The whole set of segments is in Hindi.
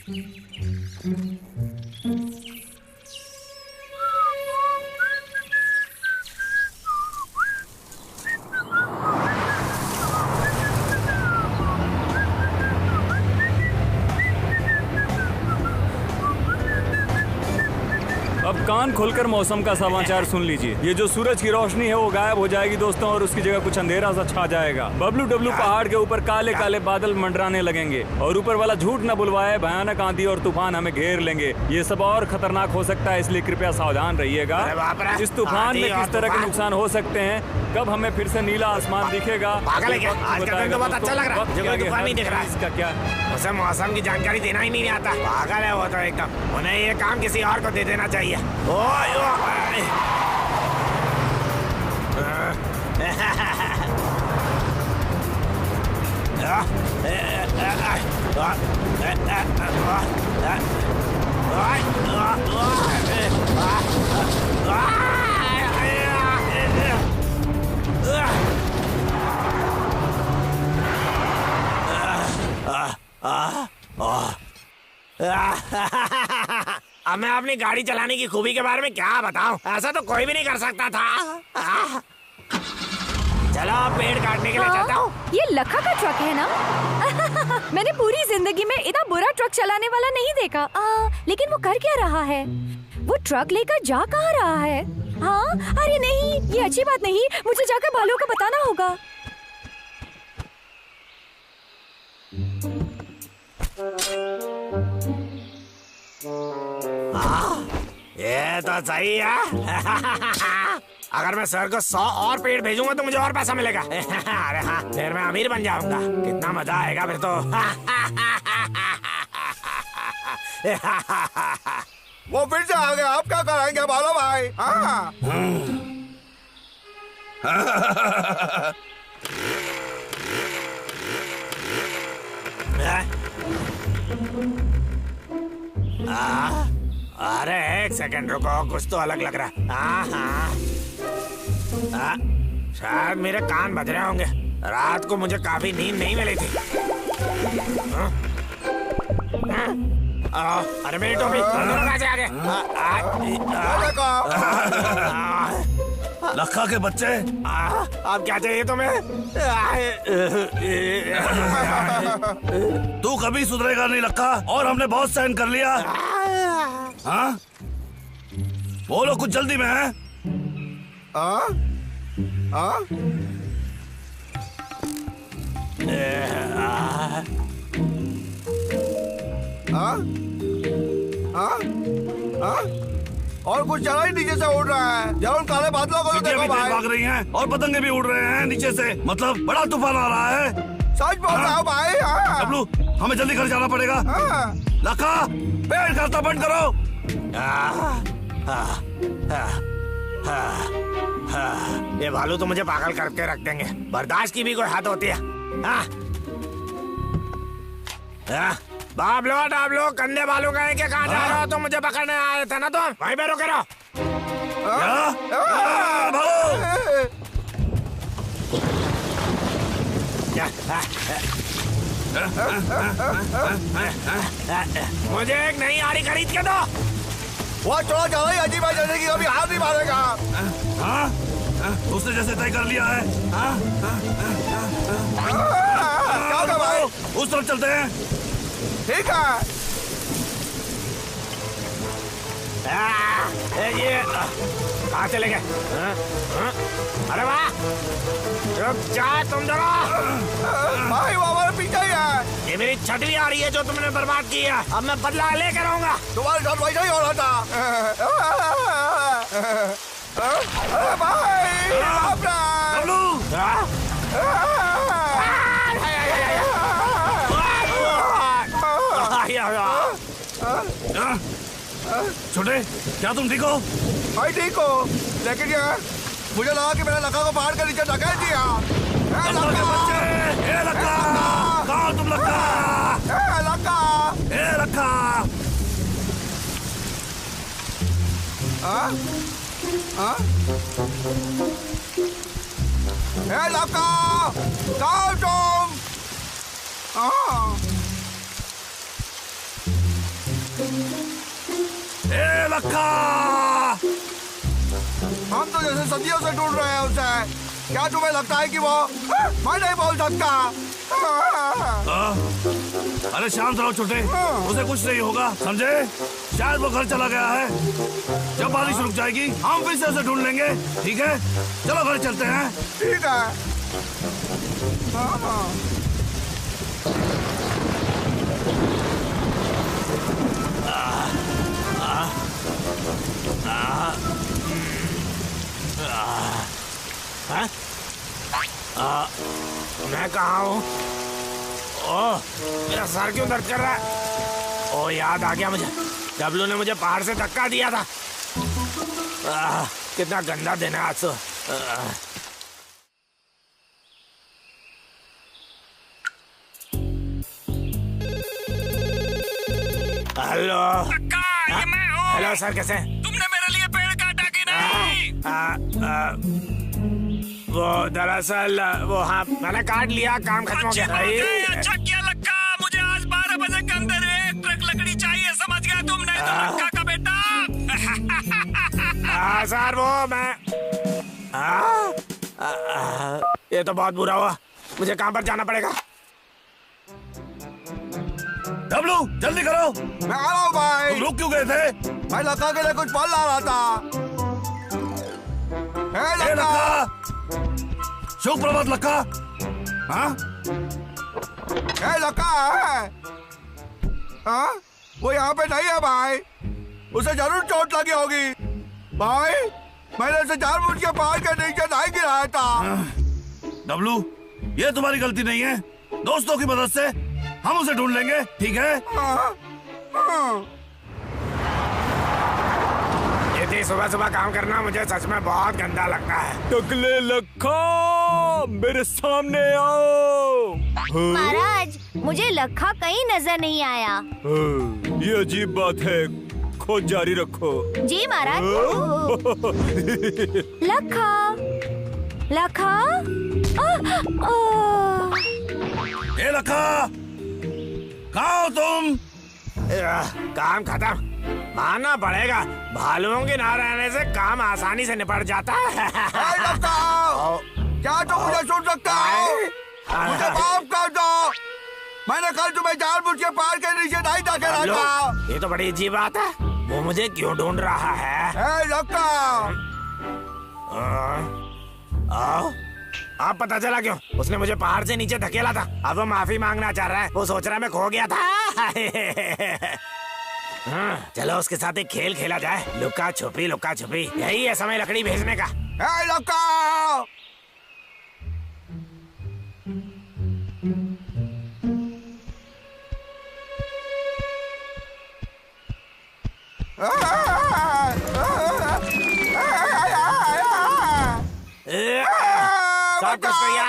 अब कान खोलकर मौसम का समाचार सुन लीजिए। ये जो सूरज की रोशनी है वो गायब हो जाएगी दोस्तों, और उसकी जगह कुछ अंधेरा सा छा जाएगा। बबलू डब्लू पहाड़ के ऊपर काले काले बादल मंडराने लगेंगे और ऊपर वाला झूठ न बुलवाए, भयानक आंधी और तूफान हमें घेर लेंगे। ये सब और खतरनाक हो सकता है, इसलिए कृपया सावधान रहिएगा। इस तूफान में किस तरह के नुकसान हो सकते हैं, कब हमें फिर से नीला आसमान दिखेगा, पागल है क्या? आज का दिन तो बहुत अच्छा लग रहा है, कोई तूफान नहीं दिख रहा है। इसका क्या? उसे मौसम की जानकारी देना ही नहीं आता। पागल है वो तो एकदम। उन्हें ये काम किसी और को दे देना चाहिए। ओए ओए। अब मैं अपनी गाड़ी चलाने की खूबी के बारे में क्या बताऊं? ऐसा तो कोई भी नहीं कर सकता था। चलो पेड़ काटने के लिए चलता हूँ। ये लखा का ट्रक है ना? मैंने पूरी जिंदगी में इतना बुरा ट्रक चलाने वाला नहीं देखा। लेकिन वो कर क्या रहा है? वो ट्रक लेकर जा कहाँ रहा है? हाँ, अरे नहीं, ये अच्छी बात नहीं। मुझे जाकर भालू को बताना होगा। ये तो सही है। अगर मैं सर को 100 और पेड़ भेजूंगा तो मुझे और पैसा मिलेगा। अरे हाँ, फिर मैं अमीर बन जाऊंगा। कितना मजा आएगा फिर तो। वो फिर से आ गया। आप क्या कराएंगे बालो भाई? हाँ। अरे एक सेकंड रुको, कुछ तो अलग लग रहा है। शायद मेरे कान बज रहे होंगे। रात को मुझे काफी नींद नहीं मिली थी। अरे मेरी टोपी कहाँ से आ गए? लखा के बच्चे, अब क्या चाहिए तुम्हें? तू कभी सुधरेगा नहीं लखा, और हमने बहुत सहन कर लिया। हाँ, बोलो, कुछ जल्दी में है? और कुछ चला ही नीचे से उड़ रहा है। जब उन काले बादलों को तो देखो भाई। भाग रही हैं और पतंगे भी उड़ रहे हैं नीचे से। मतलब बड़ा तूफान आ रहा है। सच बोल रहा हूँ भाई। बबलू, हमें जल्दी घर जाना पड़ेगा। लखा, पेड़ काटना बंद करो। ये भालू तो मुझे पागल करके रख देंगे। बर्दाश्त की भी कोई हद होती है। बाबलो कंधे भालू गए के कहाँ जा रहे हो? तुम मुझे पकड़ने आए थे ना? तुम वहीं पे रुके रहो। मुझे एक नई आड़ी खरीद के दो। वो चला जा रही अजीब जैसे कि कभी हाथ नहीं मारेगा। हाँ, उसने जैसे तय कर लिया है। क्या होगा भाई? उस तरफ चलते हैं। ठीक है। ये कहाँ चले गए? अरे वाह, रुक जा तुम जरा। भाई वो हमारे पीछे ही है। ये मेरी छठी आ रही है जो तुमने बर्बाद की है। अब मैं बदला लेकर आऊंगा। तुम्हारे साथ वैसा ही हो रहा था। अरे भाई, छोटे, क्या तुम ठीक हो? भाई ठीक हो, लेकिन यार मुझे लगा कि मैंने लखा को पहाड़ के नीचे ढकेल दिया। लखा, कहाँ तुम? लखा, लखा। लखा, कहाँ तुम? लक्का। हम तो जैसे सदियों से ढूंढ रहे हैं उसे। क्या तुम्हें लगता है कि वो मैं नहीं बोल सकता? अरे शांत रहो छोटे, उसे कुछ नहीं होगा, समझे? शायद वो घर चला गया है। जब बारिश रुक जाएगी हम फिर से उसे ढूंढ लेंगे, ठीक है? चलो घर चलते हैं। ठीक है। मैं कहाँ हूँ? ओह, मेरा सर क्यों दर्द कर रहा है? ओह, याद आ गया मुझे। डब्लू ने मुझे पहाड़ से धक्का दिया था। कितना गंदा दिन है आज तो। हेलो। ये मैं हूँ। हेलो सर, कैसे हैं? तुमने मेरे लिए पेड़ काटा कि नहीं? वो दरअसल वो हाँ, मैंने काट लिया, काम खत्म हो गया। अच्छा किया लक्का, मुझे आज 12 बजे के अंदर एक ट्रक लकड़ी चाहिए, समझ गया तुम? नहीं तो लक्का का बेटा। सर वो मैं ये तो बहुत बुरा हुआ, मुझे काम पर जाना पड़ेगा। डब्लू जल्दी करो। मैं आ रहा हूँ भाई। तुम रुक क्यों गए थे? मैं लक्का के लिए कुछ फल ला रहा था। ए लक्का, शुभ प्रभात लक्का। हाँ? लक्का है। हाँ? वो यहाँ पे नहीं है भाई, उसे जरूर चोट लगी होगी। भाई मैंने उसे जानबूझ के पहाड़ के नीचे नहीं गिराया था। डब्लू, ये तुम्हारी गलती नहीं है। दोस्तों की मदद से हम उसे ढूंढ लेंगे, ठीक है? ये सुबह सुबह काम करना मुझे सच में बहुत गंदा लगता है। टकले लक्का, मेरे सामने आओ। महाराज, मुझे लखा कहीं नजर नहीं आया। ये अजीब बात है, खोज जारी रखो। जी महाराज। लखा, लखा। ए लक्का, कहाँ हो तुम? काम खत्म, मानना पड़ेगा। भालुओं के ना रहने से काम आसानी से निपट जाता है। लक्का, क्या तुम मुझे सुन सकते हो? मुझे माफ कर दो, मैंने कल तुम्हें जानबूझ के पहाड़ के नीचे नहीं धकेला था। ये तो बड़ी अजीब बात है, वो मुझे क्यों ढूंढ रहा है? लक्का, आप पता चला क्यों? उसने मुझे पहाड़ से नीचे धकेला था, अब वो माफी मांगना चाह रहा है। वो सोच रहा है मैं खो गया था। चलो उसके साथ एक खेल खेला जाए, लुका छुपी। लुका छुपी, यही है समय लकड़ी भेजने का। लक्का,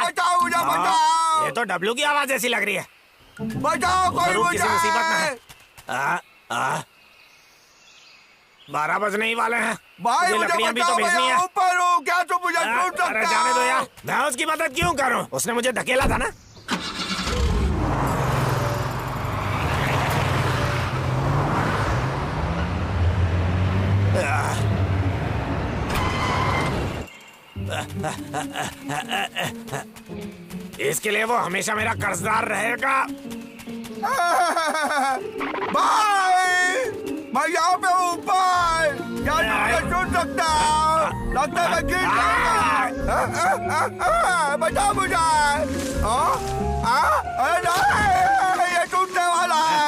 बचाओ मुझे, बचाओ। ये तो डब्लू की आवाज ऐसी लग रही है। बचाओ कोई जरूर मुझे। किसी मुसीबत में है। 12 बजने ही वाले हैं। भाई मुझे मुझे लकड़ियां भी तो बचाओ, भेजनी मैं है। ऊपर हूँ, क्या तुम मुझे ढूंढ सकते हो? अरे जाने दो यार, मैं उसकी मदद क्यों करूं? उसने मुझे धकेला था ना। इसके लिए वो हमेशा मेरा कर्जदार रहेगा। भाई मैं यहाँ पे ऊपर, क्या तुम मुझे ढूंढ सकते हो? लगता है मैं गिर जाऊंगा। बचाओ मुझे। अरे नहीं, ये टूटने वाला है।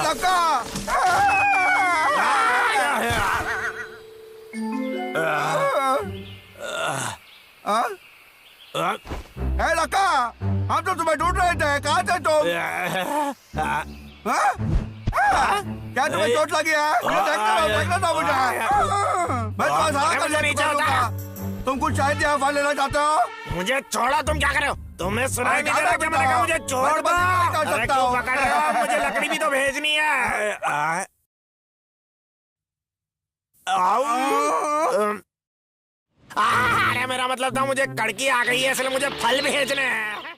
लक्का, लक्का, हम तो तुम्हें ढूंढ रहे थे, कहाँ थे तुम? क्या तुम्हें चोट लगी है? मुझे देखना था मुझे। मैं तुम्हारा सारा कर लूंगा। तुम कुछ शायद यहाँ फल लेना चाहते हो? मुझे छोड़ो, तुम क्या कर रहे हो? तुम्हें सुनाई नहीं दे रहा क्या? मैंने कहा मुझे छोड़ दो। अरे क्यों पकड़ रहे हो? मुझे लकड़ी भी तो भेजनी है। अरे मेरा मतलब था मुझे कड़की आ गई है, इसलिए मुझे फल भेजने हैं।